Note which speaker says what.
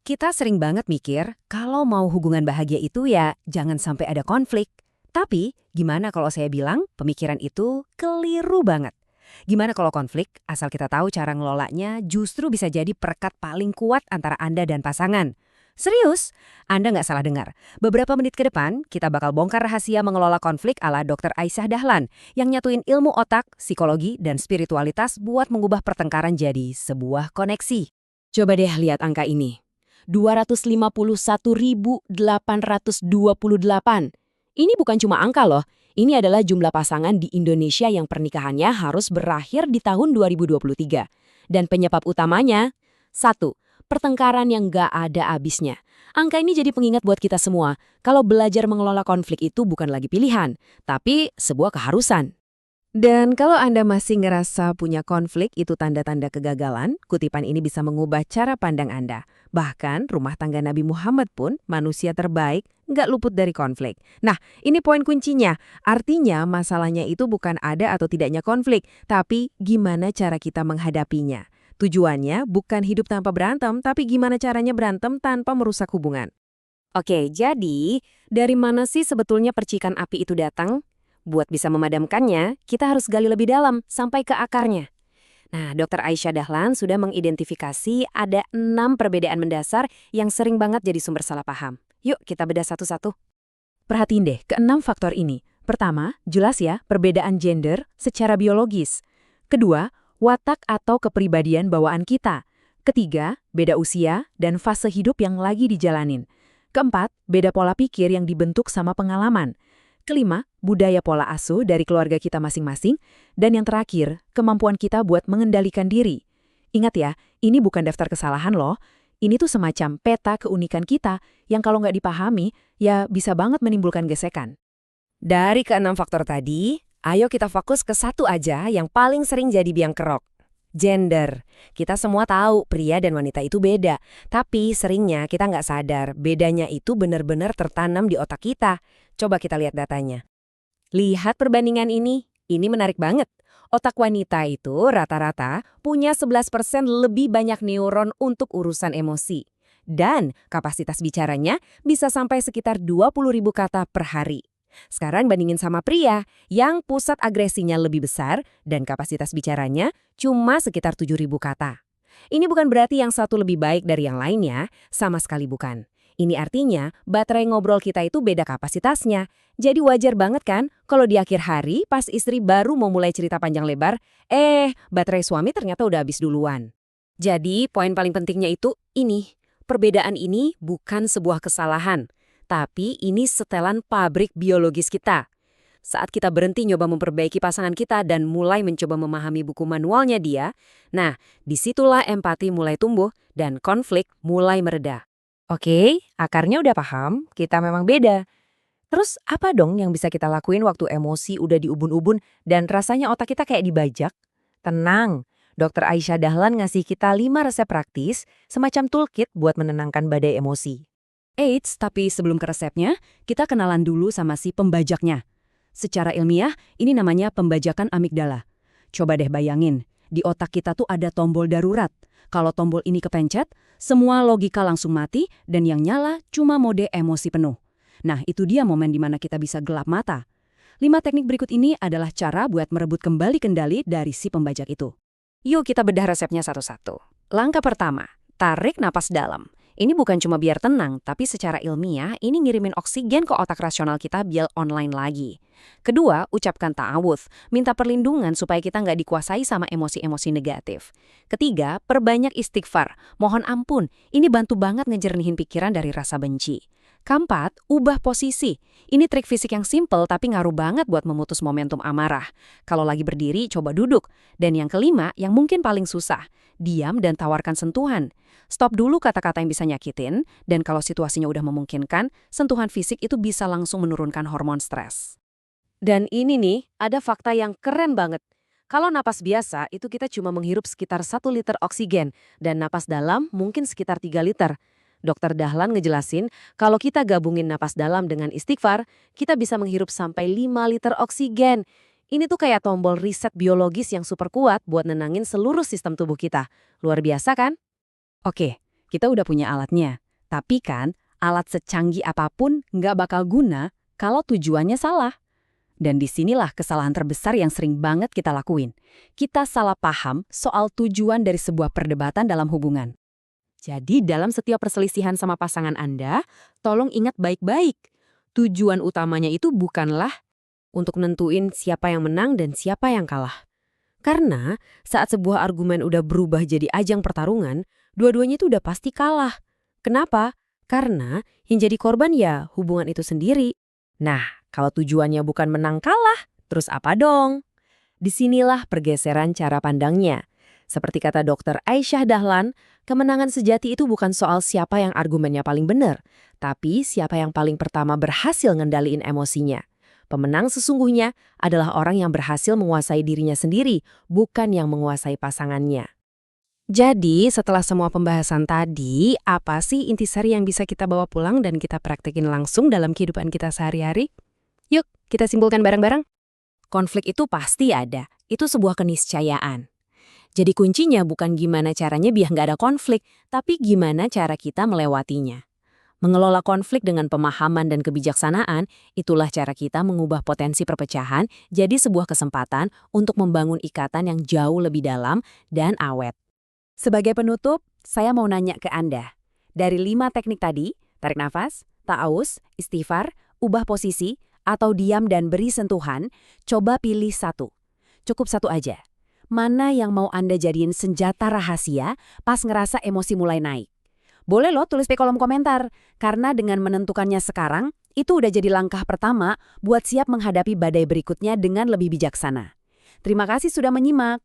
Speaker 1: Kita sering banget mikir, kalau mau hubungan bahagia itu ya jangan sampai ada konflik. Tapi, gimana kalau saya bilang pemikiran itu keliru banget? Gimana kalau konflik, asal kita tahu cara ngelolanya justru bisa jadi perekat paling kuat antara Anda dan pasangan? Serius, Anda nggak salah dengar. Beberapa menit ke depan, kita bakal bongkar rahasia mengelola konflik ala Dr. Aisyah Dahlan yang nyatuin ilmu otak, psikologi, dan spiritualitas buat mengubah pertengkaran jadi sebuah koneksi. Coba deh lihat angka ini. 251.828. Ini bukan cuma angka loh, ini adalah jumlah pasangan di Indonesia yang pernikahannya harus berakhir di tahun 2023. Dan penyebab utamanya, satu, pertengkaran yang gak ada habisnya. Angka ini jadi pengingat buat kita semua, kalau belajar mengelola konflik itu bukan lagi pilihan, tapi sebuah keharusan. Dan kalau Anda masih ngerasa punya konflik itu tanda-tanda kegagalan, kutipan ini bisa mengubah cara pandang Anda. Bahkan rumah tangga Nabi Muhammad pun manusia terbaik nggak luput dari konflik. Nah, ini poin kuncinya. Artinya masalahnya itu bukan ada atau tidaknya konflik, tapi gimana cara kita menghadapinya. Tujuannya bukan hidup tanpa berantem, tapi gimana caranya berantem tanpa merusak hubungan. Oke, jadi dari mana sih sebetulnya percikan api itu datang? Buat bisa memadamkannya, kita harus gali lebih dalam, sampai ke akarnya. Nah, Dr. Aisyah Dahlan sudah mengidentifikasi ada 6 perbedaan mendasar yang sering banget jadi sumber salah paham. Yuk, kita bedah satu-satu. Perhatiin deh, ke-6 faktor ini. Pertama, jelas ya, perbedaan gender secara biologis. Kedua, watak atau kepribadian bawaan kita. Ketiga, beda usia dan fase hidup yang lagi dijalanin. Keempat, beda pola pikir yang dibentuk sama pengalaman. Kelima, budaya pola asuh dari keluarga kita masing-masing. Dan yang terakhir, kemampuan kita buat mengendalikan diri. Ingat ya, ini bukan daftar kesalahan loh. Ini tuh semacam peta keunikan kita yang kalau nggak dipahami, ya bisa banget menimbulkan gesekan. Dari ke-6 faktor tadi, ayo kita fokus ke satu aja yang paling sering jadi biang kerok. Gender. Kita semua tahu pria dan wanita itu beda, tapi seringnya kita nggak sadar bedanya itu benar-benar tertanam di otak kita. Coba kita lihat datanya. Lihat perbandingan ini menarik banget. Otak wanita itu rata-rata punya 11% lebih banyak neuron untuk urusan emosi. Dan kapasitas bicaranya bisa sampai sekitar 20.000 kata per hari. Sekarang bandingin sama pria yang pusat agresinya lebih besar dan kapasitas bicaranya cuma sekitar 7.000 kata. Ini bukan berarti yang satu lebih baik dari yang lainnya, sama sekali bukan. Ini artinya baterai ngobrol kita itu beda kapasitasnya. Jadi wajar banget kan kalau di akhir hari pas istri baru mau mulai cerita panjang lebar, baterai suami ternyata udah habis duluan. Jadi poin paling pentingnya itu ini, perbedaan ini bukan sebuah kesalahan. Tapi ini setelan pabrik biologis kita. Saat kita berhenti nyoba memperbaiki pasangan kita dan mulai mencoba memahami buku manualnya dia, nah disitulah empati mulai tumbuh dan konflik mulai mereda. Oke, akarnya udah paham, kita memang beda. Terus apa dong yang bisa kita lakuin waktu emosi udah diubun-ubun dan rasanya otak kita kayak dibajak? Tenang, Dr. Aisyah Dahlan ngasih kita 5 resep praktis, semacam toolkit buat menenangkan badai emosi. Eits, tapi sebelum ke resepnya, kita kenalan dulu sama si pembajaknya. Secara ilmiah, ini namanya pembajakan amigdala. Coba deh bayangin, di otak kita tuh ada tombol darurat. Kalau tombol ini kepencet, semua logika langsung mati dan yang nyala cuma mode emosi penuh. Nah, itu dia momen di mana kita bisa gelap mata. 5 teknik berikut ini adalah cara buat merebut kembali kendali dari si pembajak itu. Yuk kita bedah resepnya satu-satu. Langkah pertama, tarik napas dalam. Ini bukan cuma biar tenang, tapi secara ilmiah ini ngirimin oksigen ke otak rasional kita biar online lagi. Kedua, ucapkan ta'awudz, minta perlindungan supaya kita nggak dikuasai sama emosi-emosi negatif. Ketiga, perbanyak istighfar, mohon ampun, ini bantu banget ngejernihin pikiran dari rasa benci. Keempat, ubah posisi. Ini trik fisik yang simple tapi ngaruh banget buat memutus momentum amarah. Kalau lagi berdiri, coba duduk. Dan yang kelima, yang mungkin paling susah, diam dan tawarkan sentuhan. Stop dulu kata-kata yang bisa nyakitin, dan kalau situasinya udah memungkinkan, sentuhan fisik itu bisa langsung menurunkan hormon stres. Dan ini nih, ada fakta yang keren banget. Kalau napas biasa, itu kita cuma menghirup sekitar 1 liter oksigen, dan napas dalam mungkin sekitar 3 liter. Dr. Dahlan ngejelasin, kalau kita gabungin napas dalam dengan istighfar, kita bisa menghirup sampai 5 liter oksigen. Ini tuh kayak tombol reset biologis yang super kuat buat nenangin seluruh sistem tubuh kita. Luar biasa kan? Oke,
Speaker 2: kita udah punya alatnya. Tapi kan, alat secanggih apapun nggak bakal guna kalau tujuannya salah. Dan disinilah kesalahan terbesar yang sering banget kita lakuin. Kita salah paham soal tujuan dari sebuah perdebatan dalam hubungan.
Speaker 1: Jadi dalam setiap perselisihan sama pasangan Anda, tolong ingat baik-baik. Tujuan utamanya itu bukanlah untuk nentuin siapa yang menang dan siapa yang kalah. Karena saat sebuah argumen udah berubah jadi ajang pertarungan, dua-duanya itu udah pasti kalah. Kenapa? Karena yang jadi korban ya hubungan itu sendiri. Nah, kalau tujuannya bukan menang kalah, terus apa dong? Disinilah pergeseran cara pandangnya. Seperti kata Dr. Aisyah Dahlan, kemenangan sejati itu bukan soal siapa yang argumennya paling benar, tapi siapa yang paling pertama berhasil ngendaliin emosinya. Pemenang sesungguhnya adalah orang yang berhasil menguasai dirinya sendiri, bukan yang menguasai pasangannya. Jadi, setelah semua pembahasan tadi, apa sih intisari yang bisa kita bawa pulang dan kita praktekin langsung dalam kehidupan kita sehari-hari? Yuk, kita simpulkan bareng-bareng. Konflik itu pasti ada. Itu sebuah keniscayaan. Jadi kuncinya bukan gimana caranya biar nggak ada konflik, tapi gimana cara kita melewatinya. Mengelola konflik dengan pemahaman dan kebijaksanaan, itulah cara kita mengubah potensi perpecahan jadi sebuah kesempatan untuk membangun ikatan yang jauh lebih dalam dan awet. Sebagai penutup, saya mau nanya ke Anda. Dari 5 teknik tadi, tarik nafas, ta'awuz, istighfar, ubah posisi, atau diam dan beri sentuhan, coba pilih satu. Cukup satu aja. Mana yang mau Anda jadiin senjata rahasia pas ngerasa emosi mulai naik? Boleh loh tulis di kolom komentar, karena dengan menentukannya sekarang, itu udah jadi langkah pertama buat siap menghadapi badai berikutnya dengan lebih bijaksana. Terima kasih sudah menyimak.